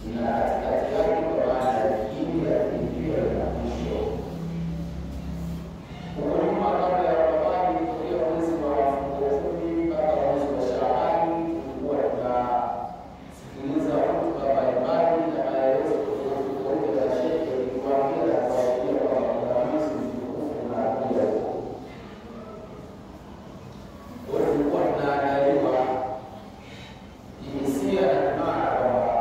ina katikati yake kwa maana ya kipindi ya pili na mwisho. Huko nyuma kabla ya Ramadhani kufikia mwezi wa Kumi mpaka mwezi wa Shaabani tulikuwa tunasikiliza hotuba mbalimbali na maelezo tofauti ya Sheikh ikiwaambia na kuashiria kwamba kuna mwezi mtukufu unakuja huko. Kwa hiyo tulikuwa tunaandaliwa hisia na maana kwamba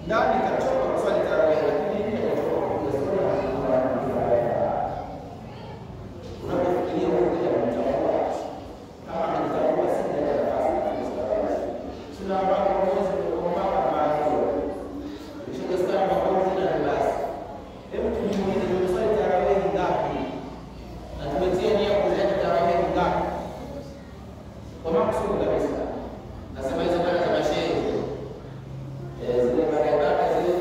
ndani kachoka kuswali tarawih, lakini nje kachoka kupiga sura na unapofikiria huko ya mtawala kama mtawala si ndio nafasi ya kuswali suna mambo moja kwa mara maarufu kisha sana mambo na basi. Hebu tujiulize tumeswali tarawih ngapi na tumetia nia kuleta tarawih ngapi kwa maksudi kabisa. Nasema hizo bana za mashehe zile barabara zile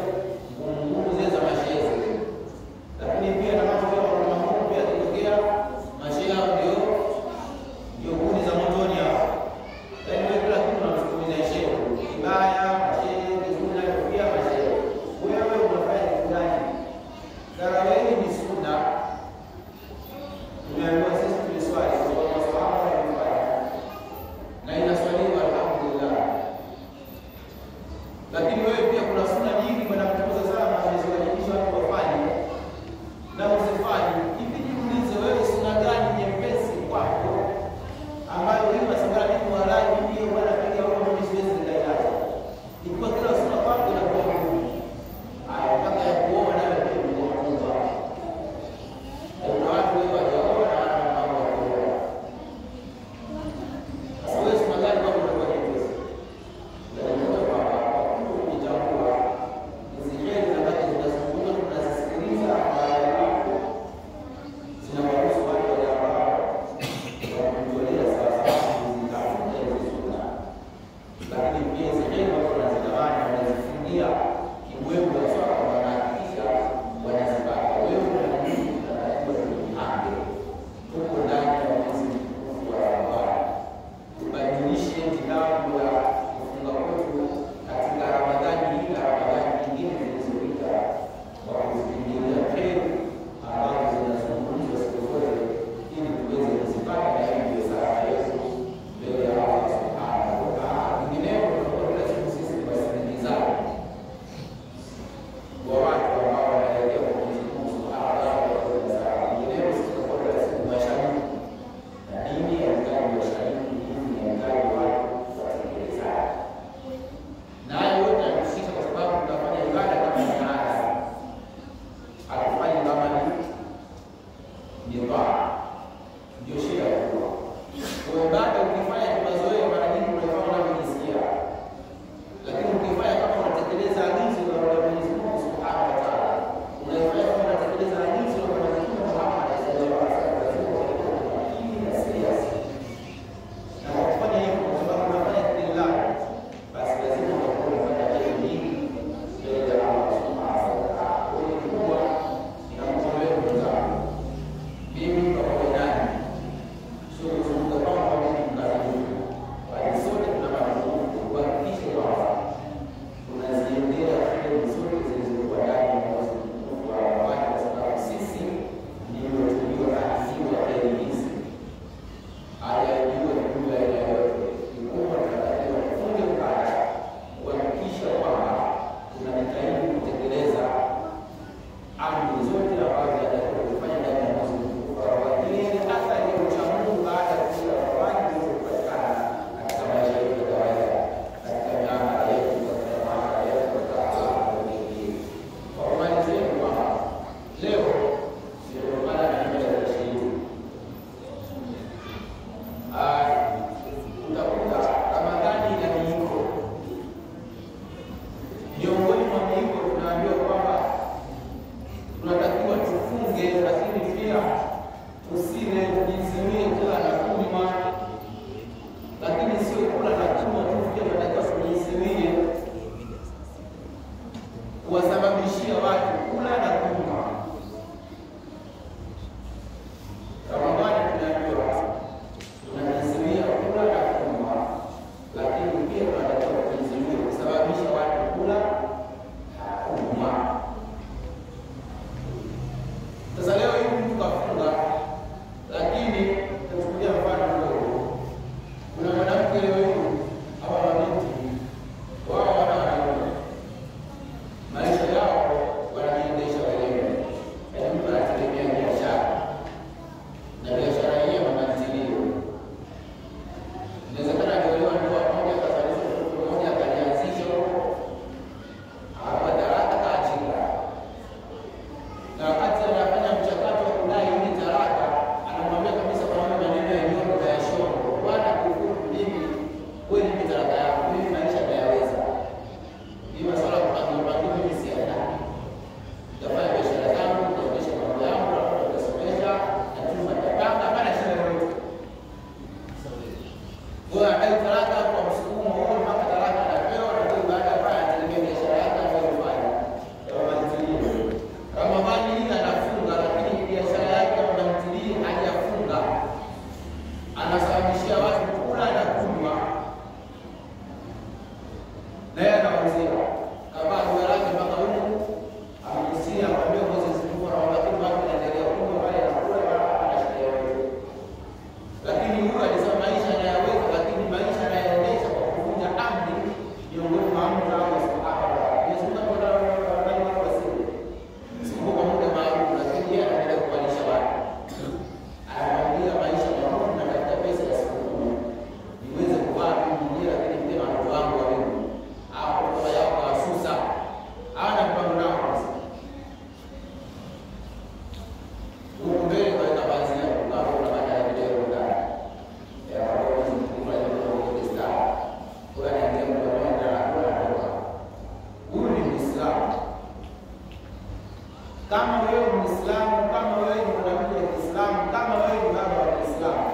Kama wewe ni Muislamu, kama wewe ni mwanamke wa Kiislamu, kama wewe ni baba wa Kiislamu,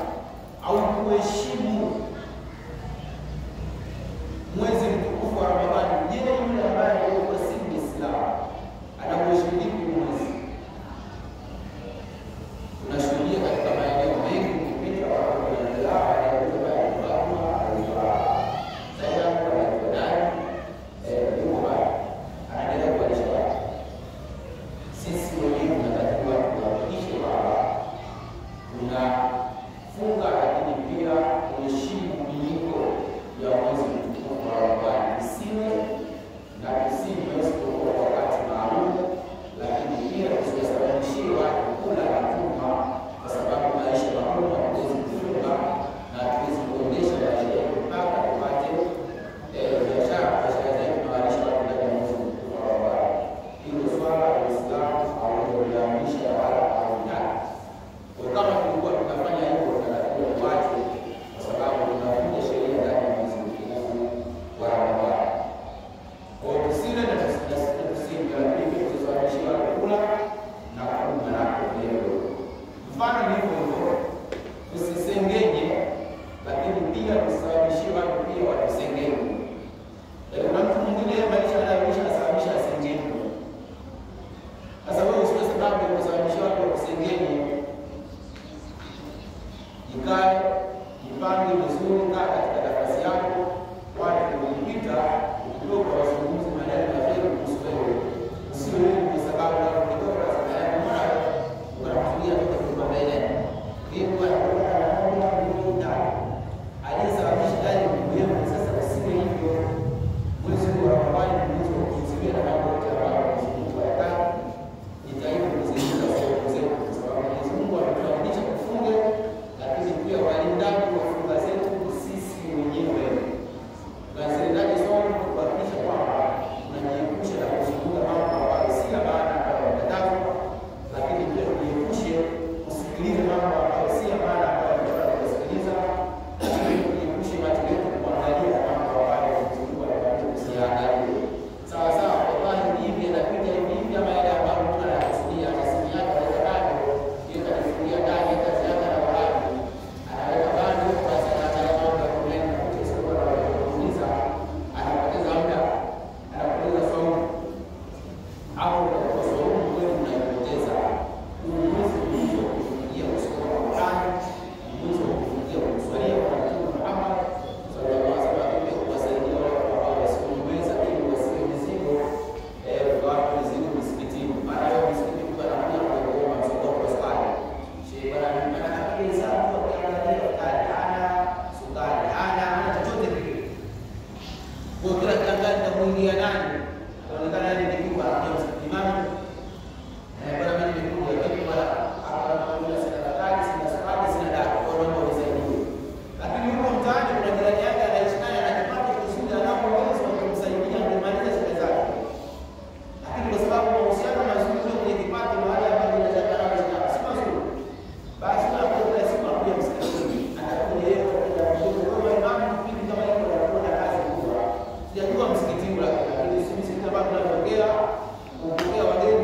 au kuheshimu mwezi mtukufu wa Ramadhani, je, yule ambaye yuko si Muislamu anauheshimu vipi mwezi? Tunashuhudia katika maeneo mengi kupita watu wanaendelea sisi wenyewe tunatakiwa kuhakikisha kwamba tunafunga, lakini pia kuheshimu miiko ya mwezi mtukufu wa Ramadhani. Isiwe na tusinywe isipokuwa wakati maalum, lakini pia tusiwasababishie watu kula na kunywa, kwa sababu maisha magumu hatuwezi kufunga na hatuwezi kuendesha maisha yetu mpaka tupate biashara zetu tunawalisha watu ndani ya mwezi mtukufu wa Ramadhani. Hilo swala la Uislamu hauliamisha wala hautaki. Kwa kama tulikuwa tunafanya hivyo, tunatakiwa tuache, kwa sababu tunavunja sheria ndani ya mwezi mtukufu wa Ramadhani. Kwa tusile na tusinywe, lakini pia tusababishe watu kula na kunywa na kulewa. Mfano ni hivyo, tusisengenye, lakini pia tusababishe watu pia watusengenye. Kuna mtu mwingine maisha anayoishi anasababisha asengenye. Sasa wewe usiwe sababu ya kusababisha watu wakusengenye. Ikae, jipange vizuri, kaa katika nafasi yako, watu wakipita ukitoka wazungumze maneno ya kheri kuhusu wewe. Usiwe wewe kwa sababu ya ukitoka sana yako mwana unafikiria toka kwa mbele. Hiyo kwa alisababisha dai wewe. Sasa usiwe hivyo. Mwezi wa Ramadhani ni mwezi wa kuzingatia na mambo yote ambayo Mungu anataka. Jitahidi kuzingatia sauti zetu, kwa sababu Mwenyezi Mungu ametuamrisha kufunga, lakini pia walindaji wa funga zetu sisi wenyewe. Tunazindaki somo kuhakikisha kwamba tunajiepusha na kuzunguka mambo ambayo si ya maana ambayo yametatazwa, lakini pia tujiepushe kusikiliza mambo ambayo si ya maana ambayo tunataka kusikiliza, lakini tujiepushe macho yetu kuangalia mambo ambayo Mungu anataka tusiangalie. Sawa sawa, kwa hivi inapita hivi ama ile ambayo mtu anakusudia asili yake anaweza bado yeye kanifikia ndani ya kazi yake na walaji anaweka bado, basi anaangalia mambo ya kumleta kutoka soko la kuuliza, anapoteza muda, anapoteza saumu au kwa saumu kweli unayopoteza. Mwezi mmoja kufikia kusoma Qur'an, mwezi wa kufikia kuswalia kwa Mtume Muhammad sallallahu alaihi wasallam, ili kuwasaidia wale ambao wasioweza, ili wasiwe mizigo watu mizigo msikitini. Maana leo msikitini kwa namna ya kuomba msoko kwa swali. Shehe bwana maana kile sababu ukiangalia ana sukari, ana chochote kile. Kwa kila kiangalia kitamuingia nani? Anaonekana ni kitu kwa imam. Bwana mimi nimekuja kitu mara hapa na sina daktari, sina sukari, sina dawa. Kwa hiyo naomba unisaidie. Lakini huko mtaani kuna jirani yake anaishi naye, anajipata kusudi anapoeleza wa kumsaidia kumaliza shida zake. Lakini kwa sababu mahusiano mazuri kwenye kipato mahali ambapo inaweza kuwa si mazuri, basi anapokuwa siku ya msikitini anakuja yeye kwa imamu kipindi kama hicho, anakuwa na kazi kubwa. Sijajua msikitini, lakini sisi kama tunaongea kupokea wageni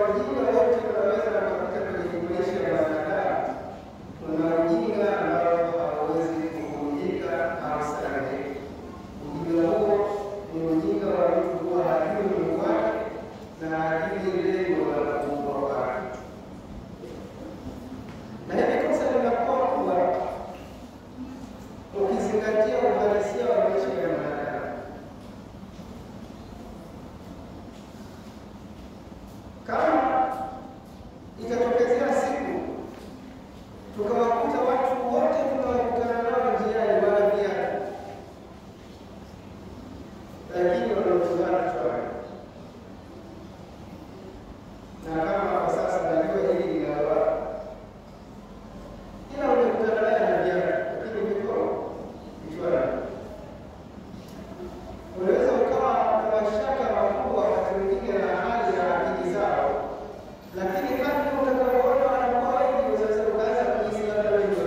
Ujinga wote unaweza kupatikana kwenye maisha ya wanadamu. Kuna ujinga ukawakuta watu wote tunawakutana nao njiani wana viatu, lakini wanaotuzana chwani. Na kama kwa sasa najua hili ni gawa, kila unakutana naye na viatu, lakini viko kichwani. Unaweza ukawa na mashaka makubwa wakati mwingine na hali ya akili zao, lakini kadri utakavyoona wanakuwa wengi, unaweza ukaanza kujisikia kama wengi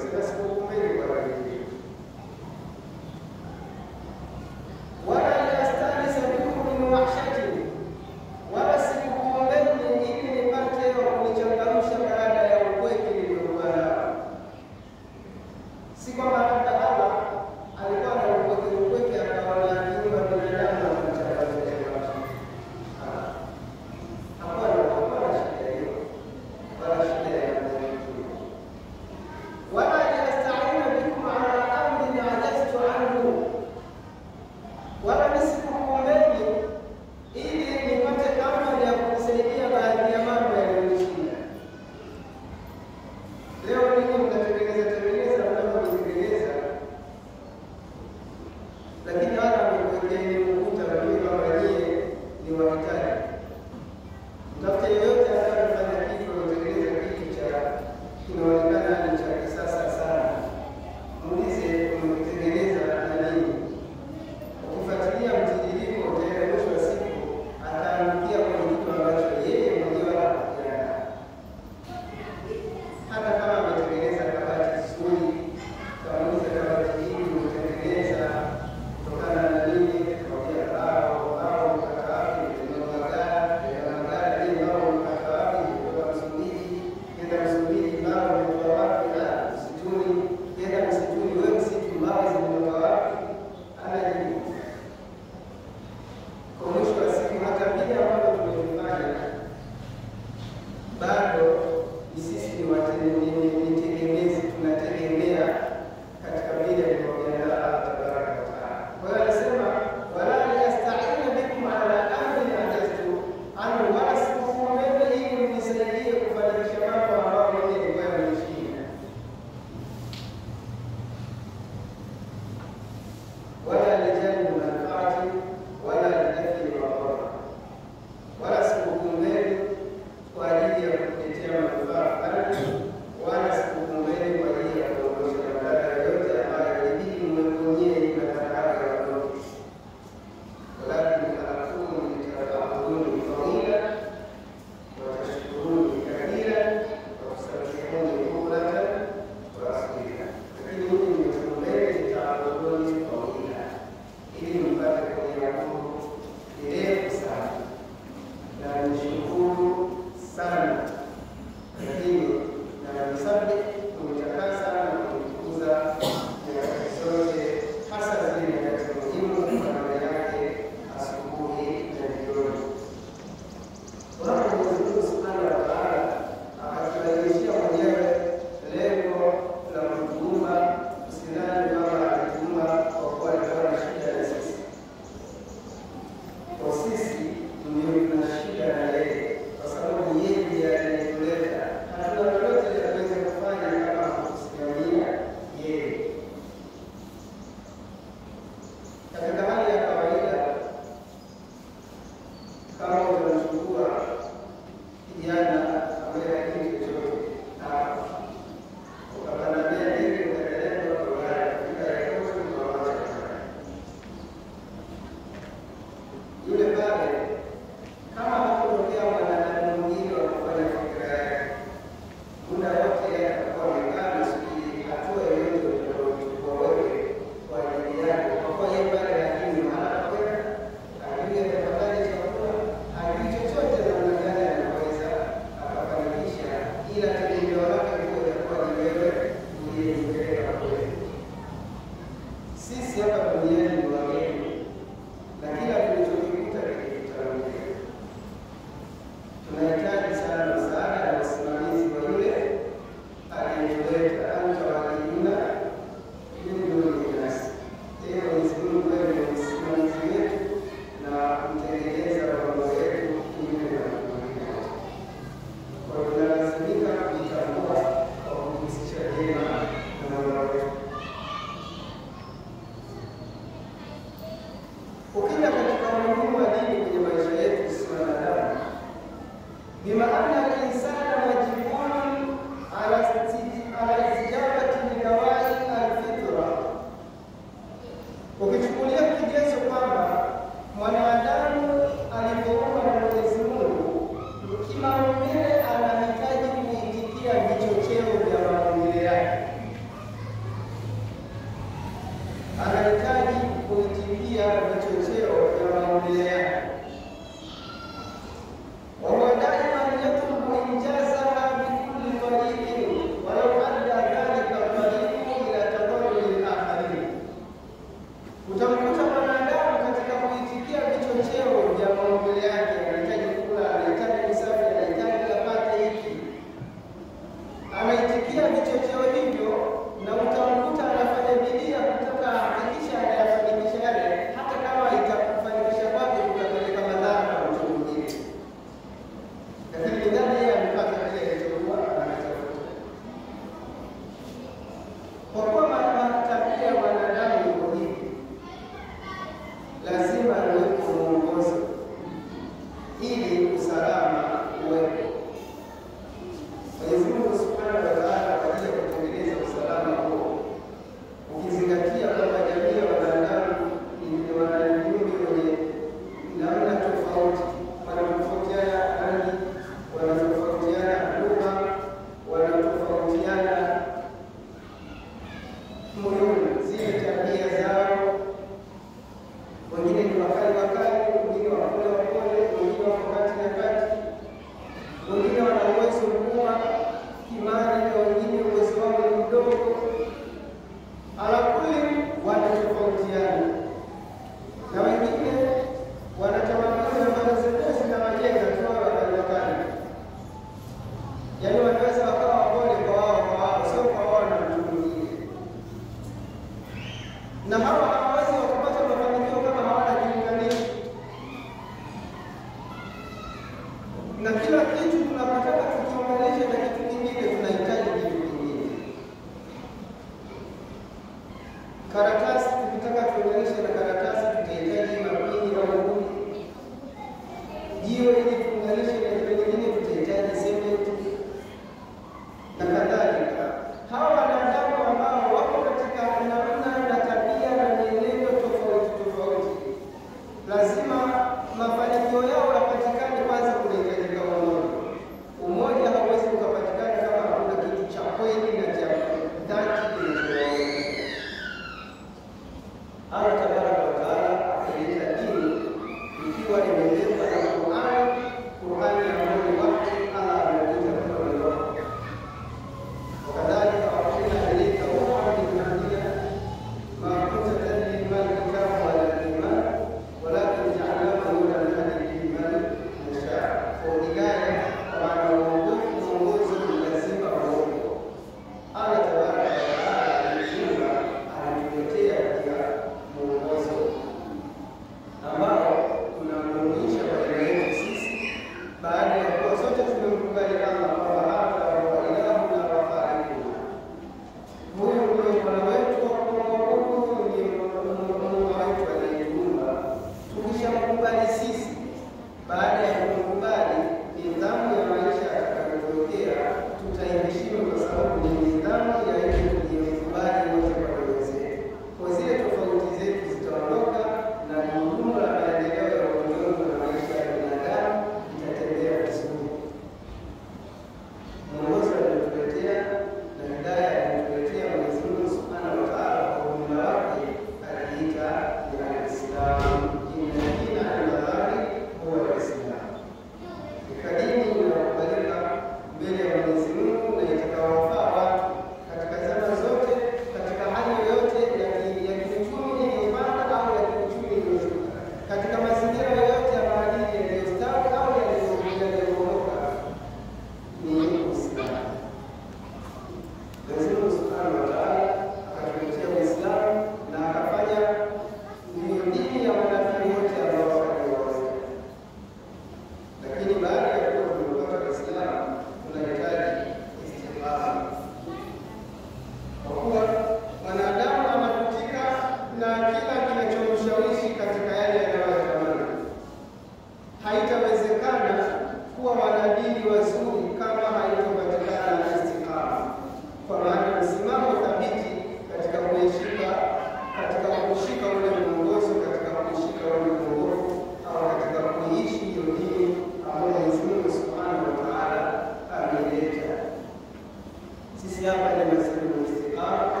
hapa ni masimu istiqama.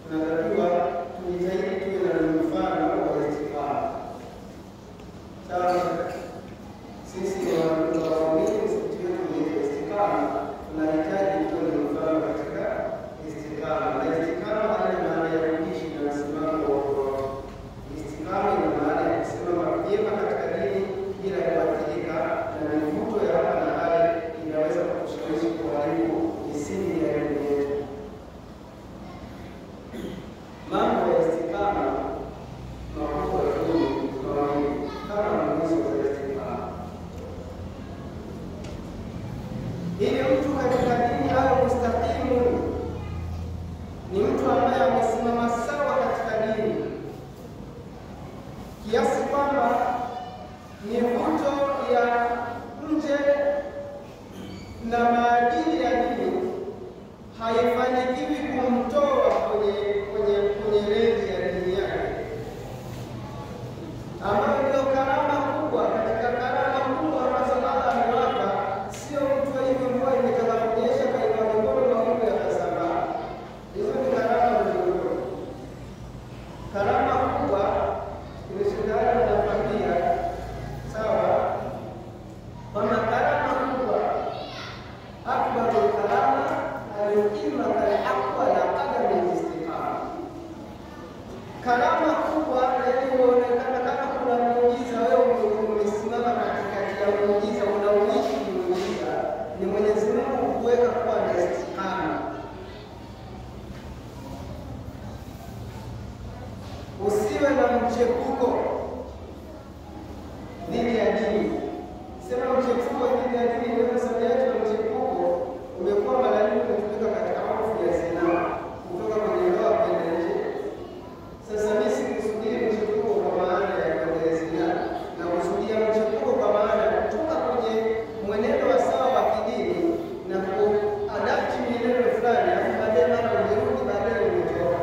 Tunatakiwa tujitahidi tuwe na mfano wa istiqama. Sasa sisi waumini msikiti wetu ni istiqama, tunahitaji tuwe na mfano katika istiqama. Na istiqama haina maana ya kuishi na msimamo wa istiqama, ina maana ya kusimama vyema katika dini bila kuathirika na mivuto ya hapa na pale inaweza kutushawishi kuharibu misingi ya dini yetu. Mambo ya istiqama makubwa kama nguzo za istiqama. Ili mtu katika dini awe mustaqimu, ni mtu ambaye amesimama sawa katika dini kiasi kwamba mivuto ya nje na maadili ya dini haifanikiwi kumtoa kwenye renji ya dini yake, ambayo ndio karama kubwa. Katika karama kubwa ambazo Allah amewapa, sio mtu hivi mvua imetaka kunyesha kainua mikono mawingu yakasambaa. Hizo ni karama ndogo. Karama kubwa imeshindana na familia, sawa, kwamba karama kubwa akbarul karama al-qimma al-aqwa la qadam al-istiqama. Karama kubwa yani huonekana kama kuna muujiza, wewe umesimama katikati ya muujiza, unauishi muujiza, ni Mwenyezi Mungu kuweka kuwa na istiqama. Usiwe na mchepuko dhidi ya dini. Sema mchepuko dhidi ya dini ndio sababu yake. Mchepuko umekuwa mara nyingi umetumika katika hofu ya zinaa, kutoka kwenye ndoa kwenda nje. Sasa mimi sikusudii mchepuko kwa maana ya kwenda zinaa, na kusudia mchepuko kwa maana ya kutoka kwenye mwenendo wa sawa wa kidini na kuadapti mwenendo fulani, alafu baadaye mara ungerudi, baadaye umetoka.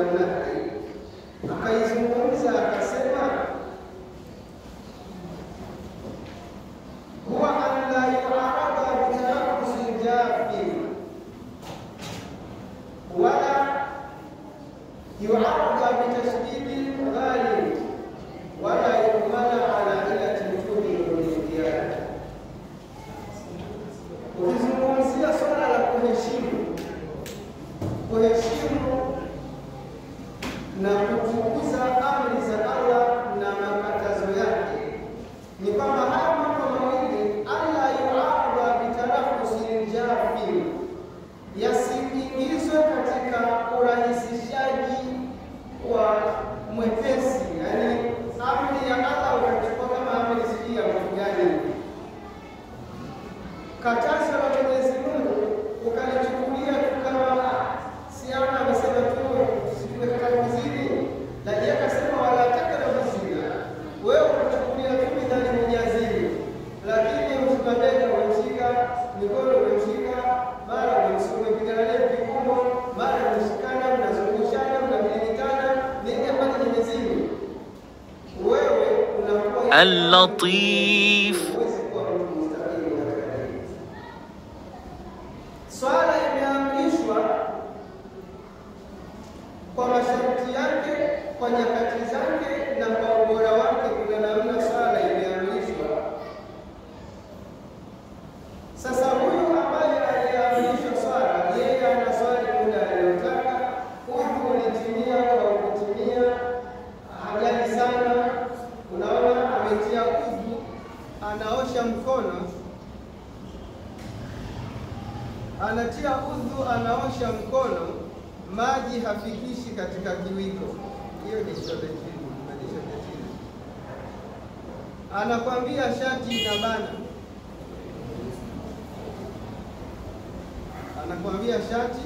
والنهي akaizungumza akasema huwa an la yu'arada bi taraffus jafi wala yu'arada bi tashdid ghalib wala yumala ala ilati mtumi al-iyad. Ukizungumzia swala la kuheshimu na kutukuza amri za Allah na makatazo yake, ni kwamba haya mambo mawili Allah yu'arada bitarafusi jafi, yasiingizwe katika urahisishaji wa mwepesi. Yani amri ya Allah utachukua kama amri si ya mtu gani, katazo la Mwenyezi Mungu ukalichukulia kama si ana amesema tu usikatae kuzini, lakini akasema wala takra zina, wewe unachukulia tu midhali mjazini, lakini msibabeka unashika mikono unashika, mara unasoma kidalale kikumbo, mara unashikana mnazungushana mnabilitana, nini ambacho kimezini wewe unakuwa al-Latif. Swala imeamrishwa kwa masharti yake, kwa nyakati zake na kwa ubora wake. Kuna namna swala imeamrishwa. Sasa huyu ambaye aliamrishwa swala, yeye anaswali muda aliyotaka, huyu ulitimia au kutimia, hajali sana. Unaona ametia udhu, anaosha mkono, anatia udhu, anaosha mkono, maji hafikishi katika kiwiko. Hiyo ni shobetini, anakwambia shati inabana, anakwambia shati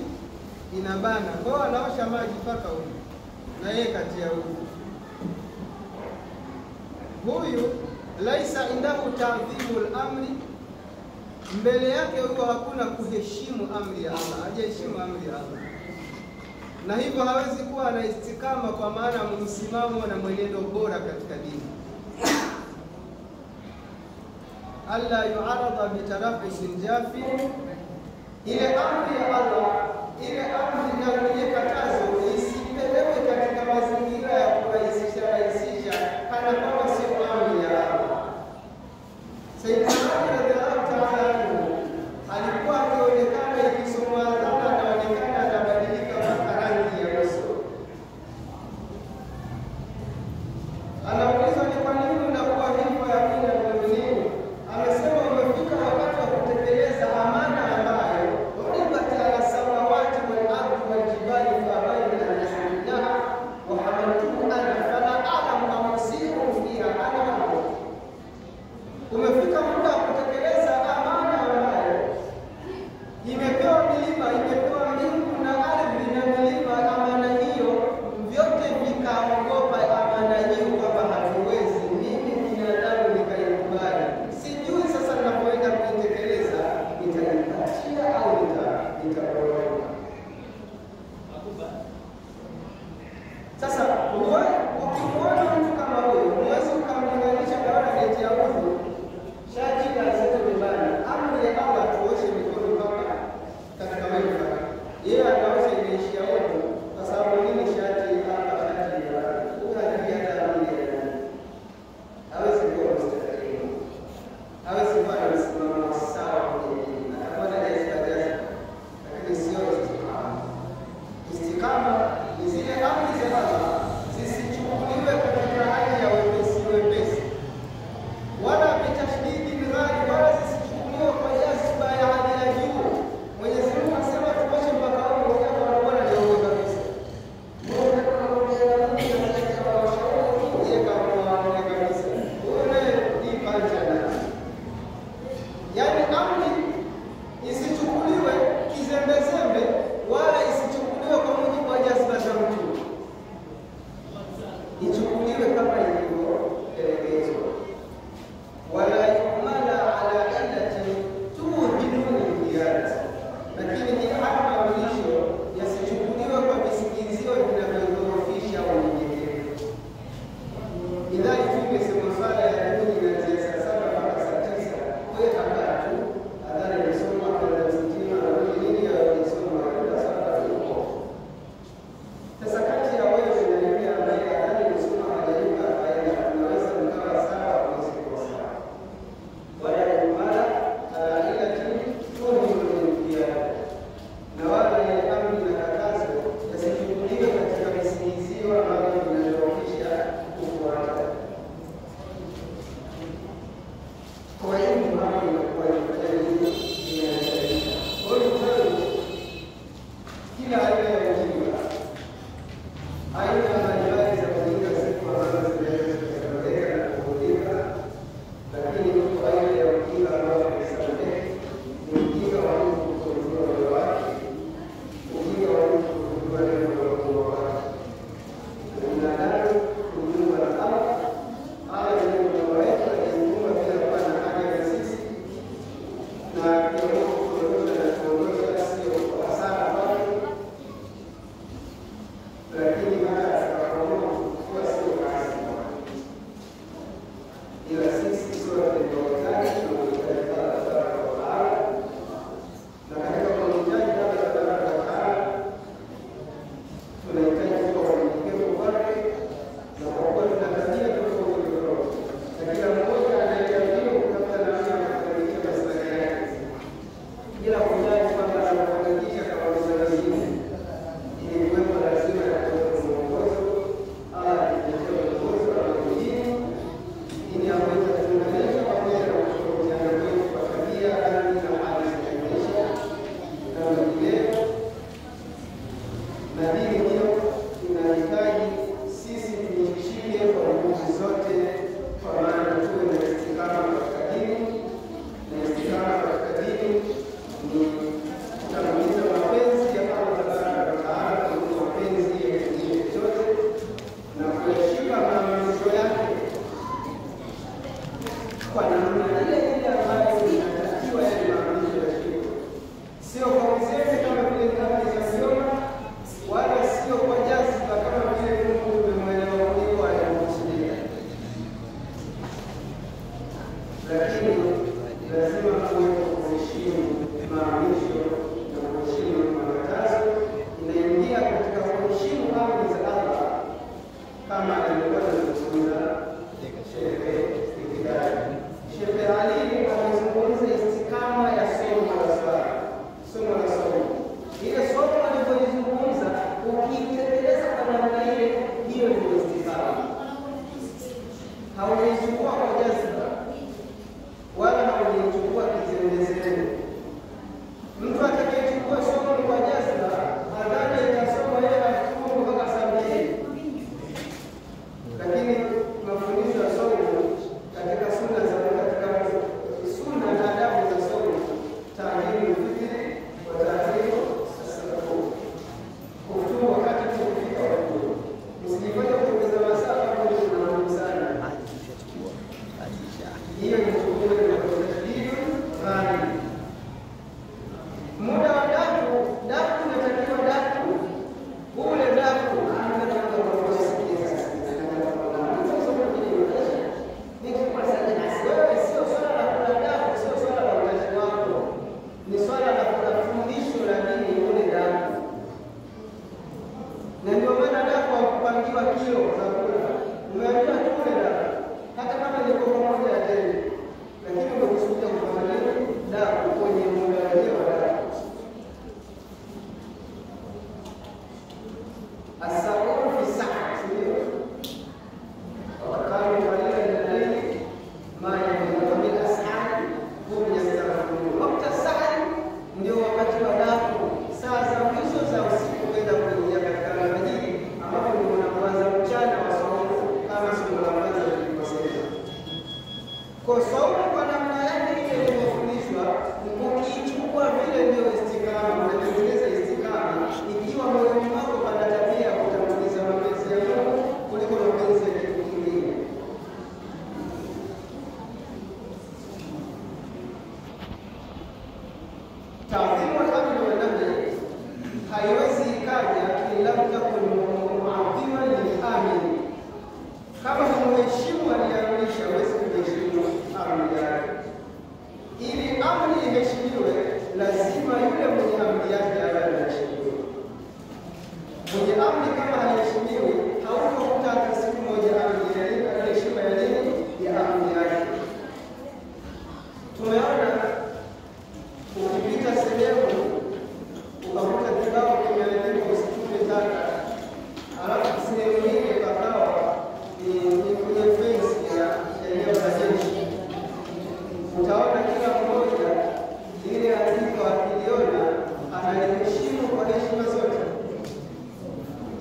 inabana, kwa anaosha maji mpaka huko na yeye katia udhu. Huyu laisa indahu ta'dhimul amri, mbele yake huyo hakuna kuheshimu amri ya Allah, hajaheshimu amri ya Allah, na hivyo hawezi kuwa na istikama, kwa maana msimamo na mwenendo bora katika dini. Alla yu'arada bitarafusin jafi, ile amri ya Allah, ile amri inayokataza isipelewe katika mazingira ya kurahisisha kana kwamba sio amri ya Allah. Sayyidina Ali radhiallahu ta'ala alikuwa akionekana ikisomwa dhana, anaonekana anabadilika mpaka rangi ya uso. Anaulizwa ni kwa nini unakuwa hivyo ya kuna muumini? Amesema umefika wakati wa kutekeleza amana ambayo ulibati ala samawati wal ardi wal jibali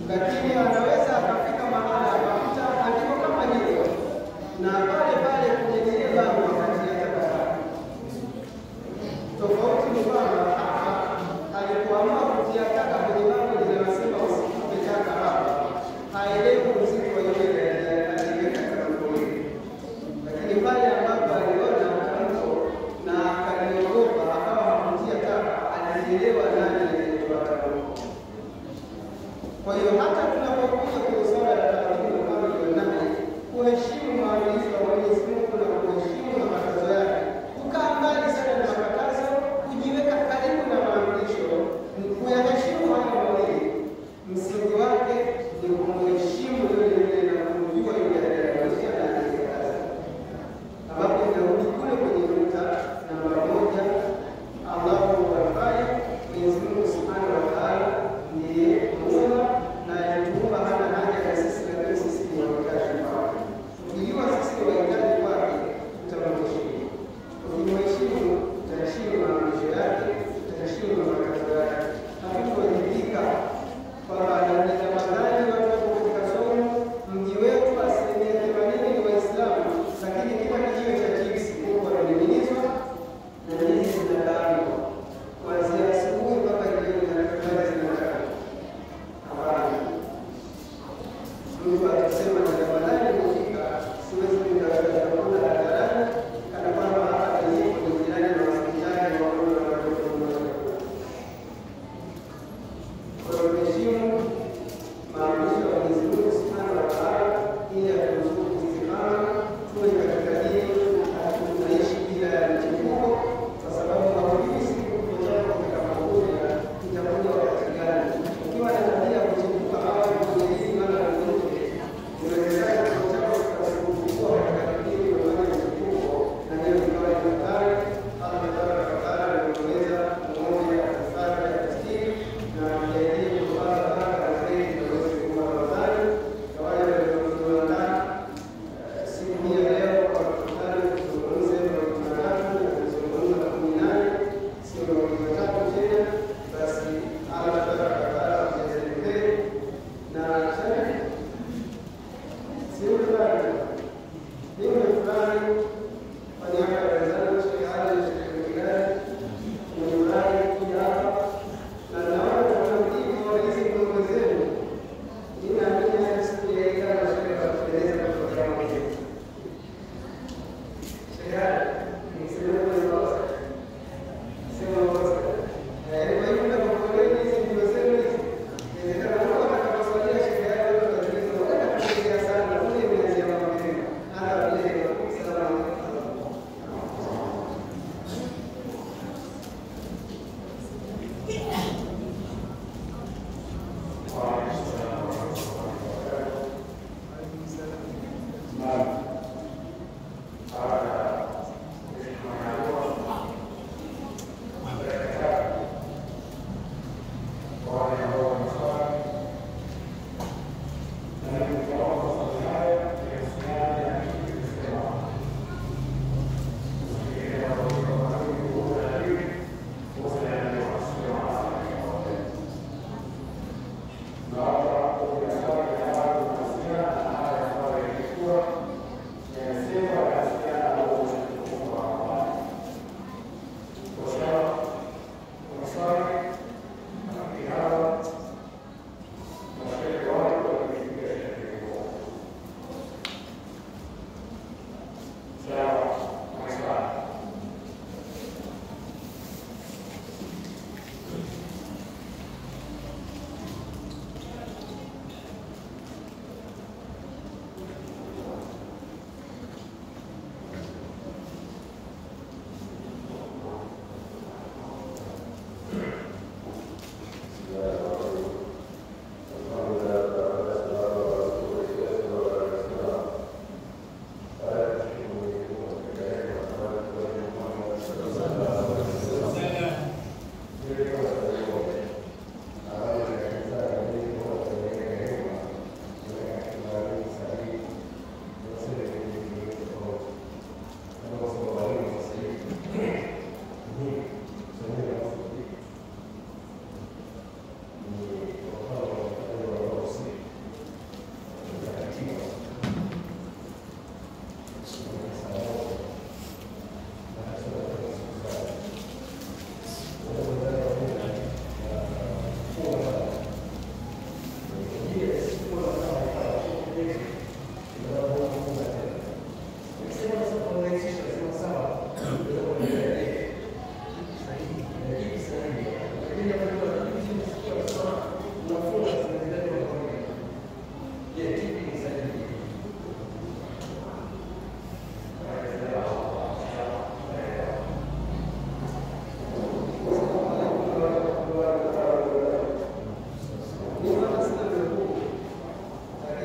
lakini anaweza hata tunapokuja kwenye swala la taadhimu kama ilionani, kuheshimu maagizo ya Mwenyezi Mungu na kuheshimu na makatazo yake, kukaa mbali sana na makatazo, kujiweka karibu na maamrisho, kuyaheshimu haya mawili. Msingi wake ni kumheshimu yule na kumjua yule anayemwachia na anayekataza, ambapo inarudi kule kwenye nukta namba 1. Allahu wafanya Mwenyezi Mungu Subhanahu wa Ta'ala ndiye Muumba na alituumba, hana haja na sisi, lakini sisi ni wahitaji kwake. Tukijua sisi ni wahitaji kwake, tutamheshimu. Tukimheshimu, tutaheshimu maamrisho yake, tutaheshimu makatazo yake. Hatutowajibika kwamba ndani ya Ramadhani watu wakifika somo, mji wetu 80% ni Waislamu, lakini kila kijio cha chipsi Mungu amening'inizwa na nyinyi zinadamu kuanzia asubuhi mpaka jioni na kazi zinataka. Hapana. Mungu atasema na Ramadhani ikifika, siwezi kutafuta chakula hadharani kana kwamba hapa kwenye jirani na wasikilizaji wa Mungu na watoto mmoja. Kwa heshimu maamrisho ya Mwenyezi Mungu Subhanahu wa Ta'ala ili aturuzuku istiqama, tuwe katika dini, tunaishi bila ya mchepuko, kwa sababu haujui siku kutoka kitakapokuja itakuja wakati gani. Ukiwa na tabia ya kuchepuka au kwenye dini mara na nje,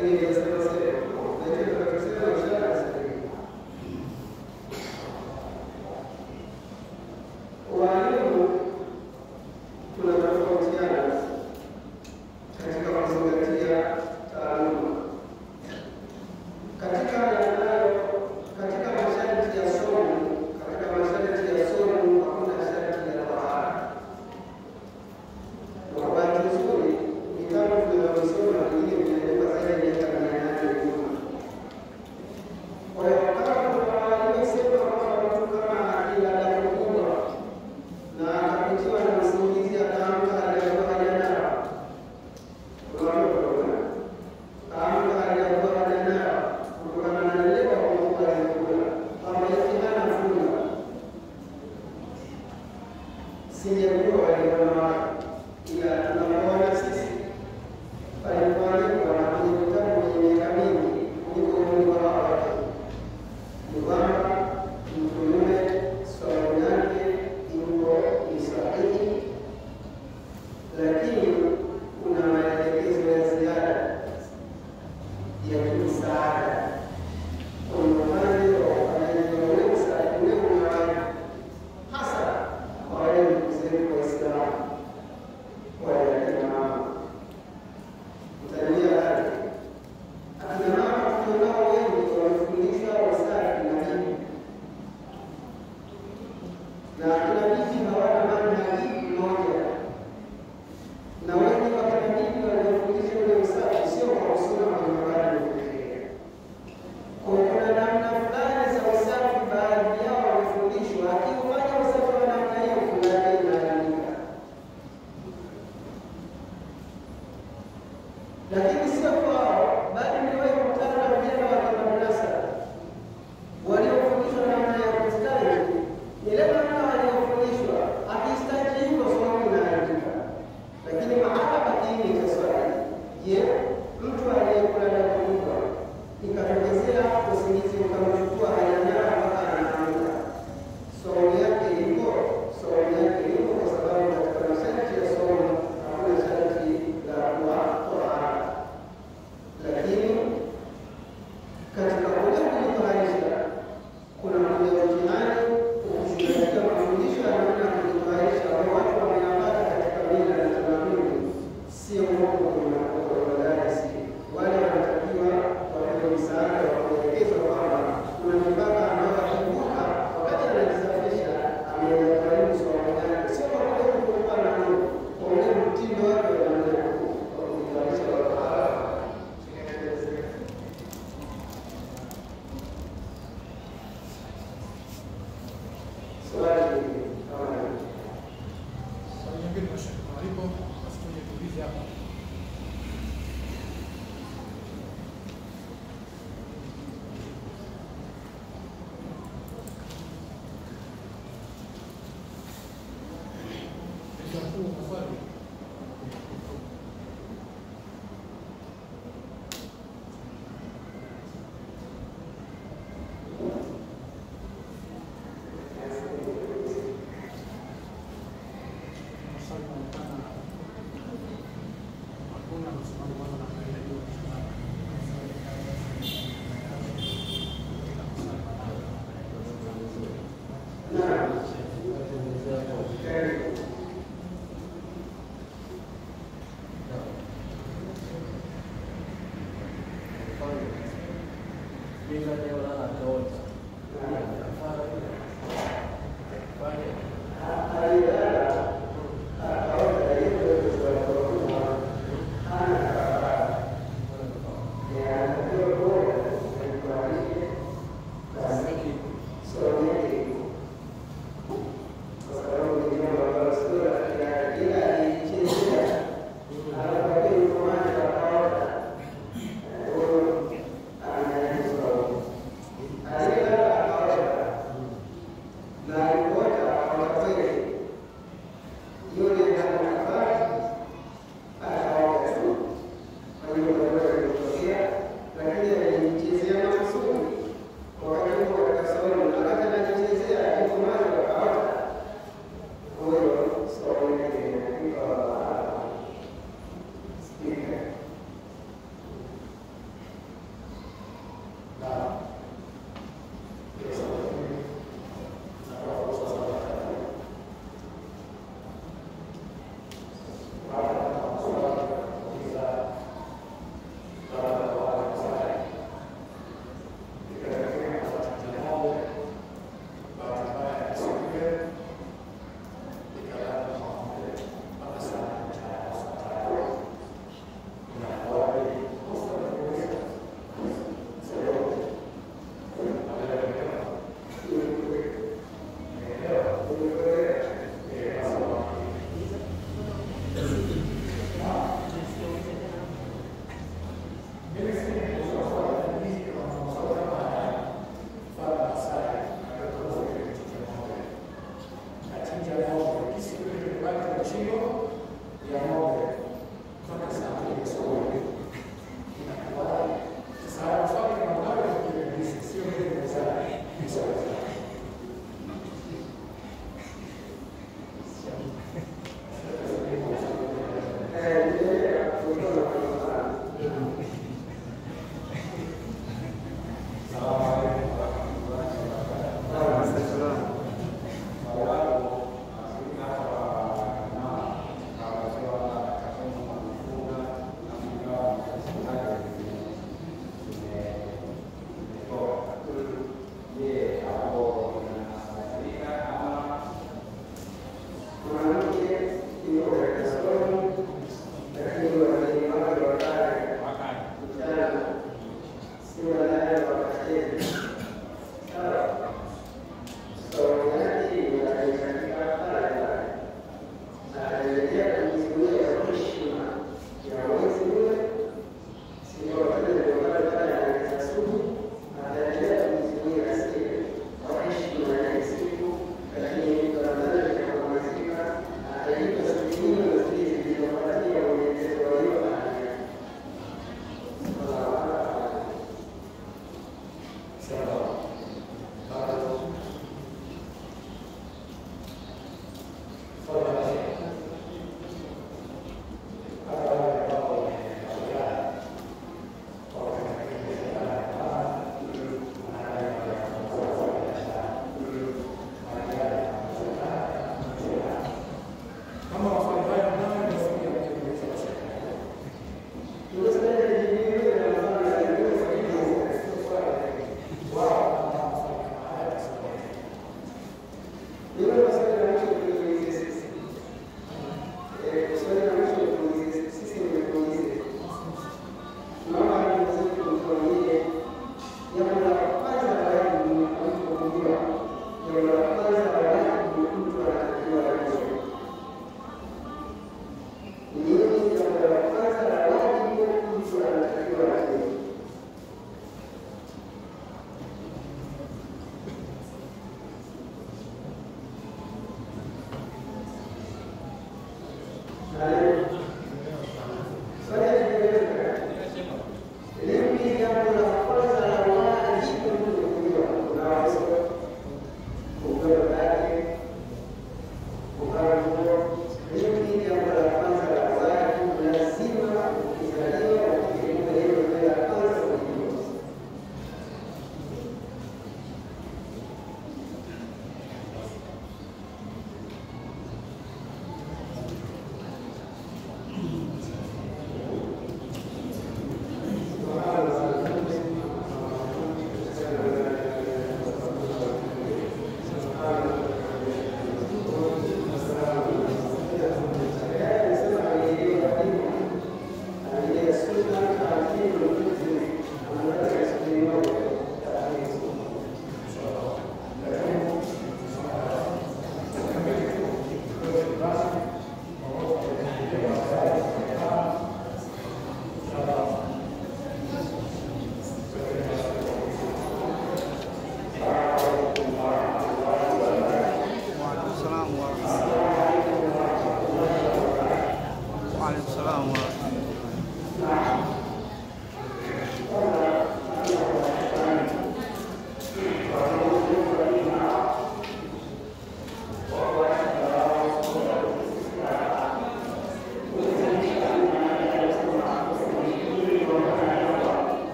lakini